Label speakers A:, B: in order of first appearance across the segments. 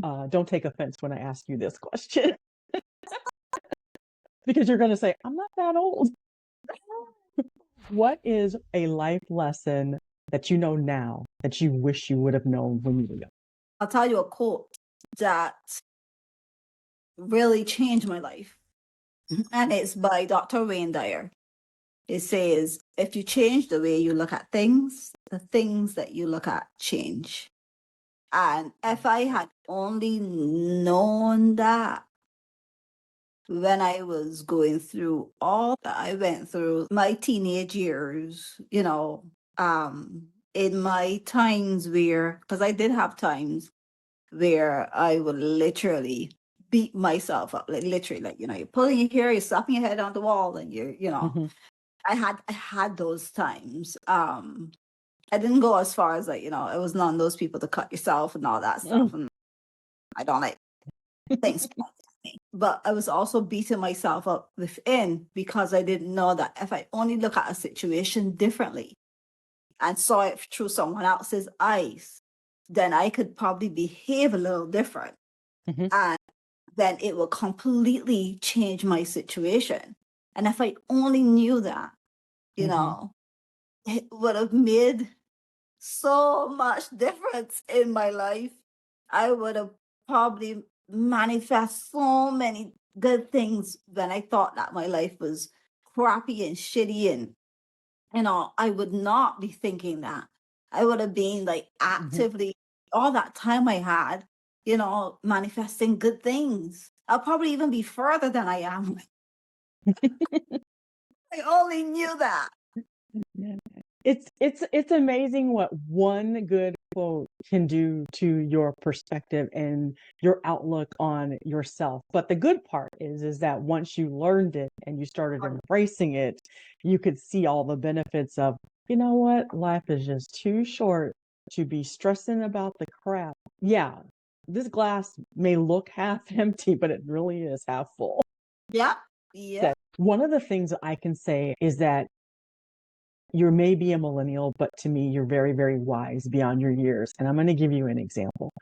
A: don't take offense when I ask you this question because you're going to say, I'm not that old. What is a life lesson that you know now that you wish you would have known when you were young?
B: I'll tell you a quote that really changed my life. And it's by Dr. Wayne Dyer. It says, if you change the way you look at things, the things that you look at change. And if I had only known that when I was going through all that I went through, my teenage years, in my times where, because I did have times where I would literally beat myself up, like literally, like, you're pulling your hair, you're slapping your head on the wall, and
A: Mhm.
B: I had those times. I didn't go as far as, like, I was not those people to cut yourself and all that stuff. And I don't like things. But I was also beating myself up within because I didn't know that if I only look at a situation differently and saw it through someone else's eyes, then I could probably behave a little different.
A: Mhm.
B: And then it will completely change my situation. And if I only knew that,
A: Mhm.
B: it would have made so much difference in my life. I would have probably manifest so many good things when I thought that my life was crappy and shitty, and I would not be thinking that. I would have been like
A: Mhm.
B: actively all that time I had, manifesting good things. I'll probably even be further than I am. I only knew that.
A: Yeah. It's amazing what one good quote can do to your perspective and your outlook on yourself. But the good part is that once you learned it and you started embracing it, you could see all the benefits of, you know what, life is just too short to be stressing about the crap. Yeah, this glass may look half empty, but it really is half full.
B: Yeah. Yeah.
A: One of the things I can say is that you may be a millennial, but to me, you're very, very wise beyond your years. And I'm going to give you an example.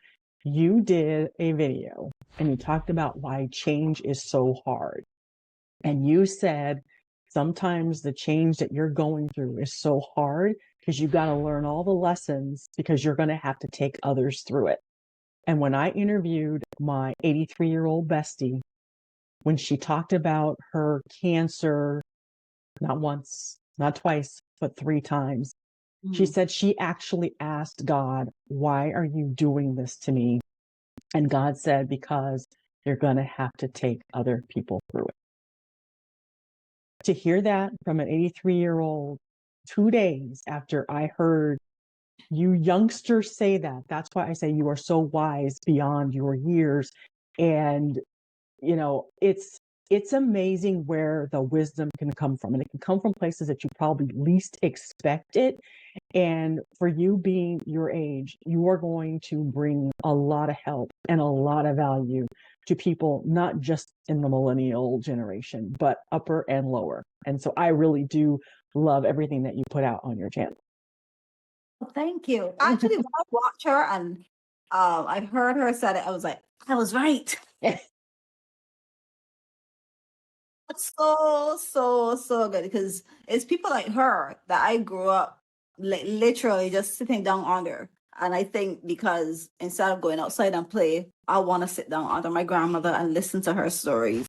A: You did a video and you talked about why change is so hard. And you said sometimes the change that you're going through is so hard because you got to learn all the lessons because you're going to have to take others through it. And when I interviewed my 83-year-old bestie, when she talked about her cancer, not once, not twice, but 3 times, she said she actually asked God, why are you doing this to me? And God said, because you're going to have to take other people through it. To hear that from an 83-year-old 2 days after I heard you youngsters say that, that's why I say you are so wise beyond your years. And it's amazing where the wisdom can come from, and it can come from places that you probably least expect it. And for you being your age, you are going to bring a lot of help and a lot of value to people, not just in the millennial generation, but upper and lower. And so I really do love everything that you put out on your channel.
B: Thank you. Actually, when I watched her and I heard her said it, I was like, I was right. That's so good because it's people like her that I grew up literally just sitting down under. And I think because instead of going outside and play, I want to sit down under my grandmother and listen to her stories.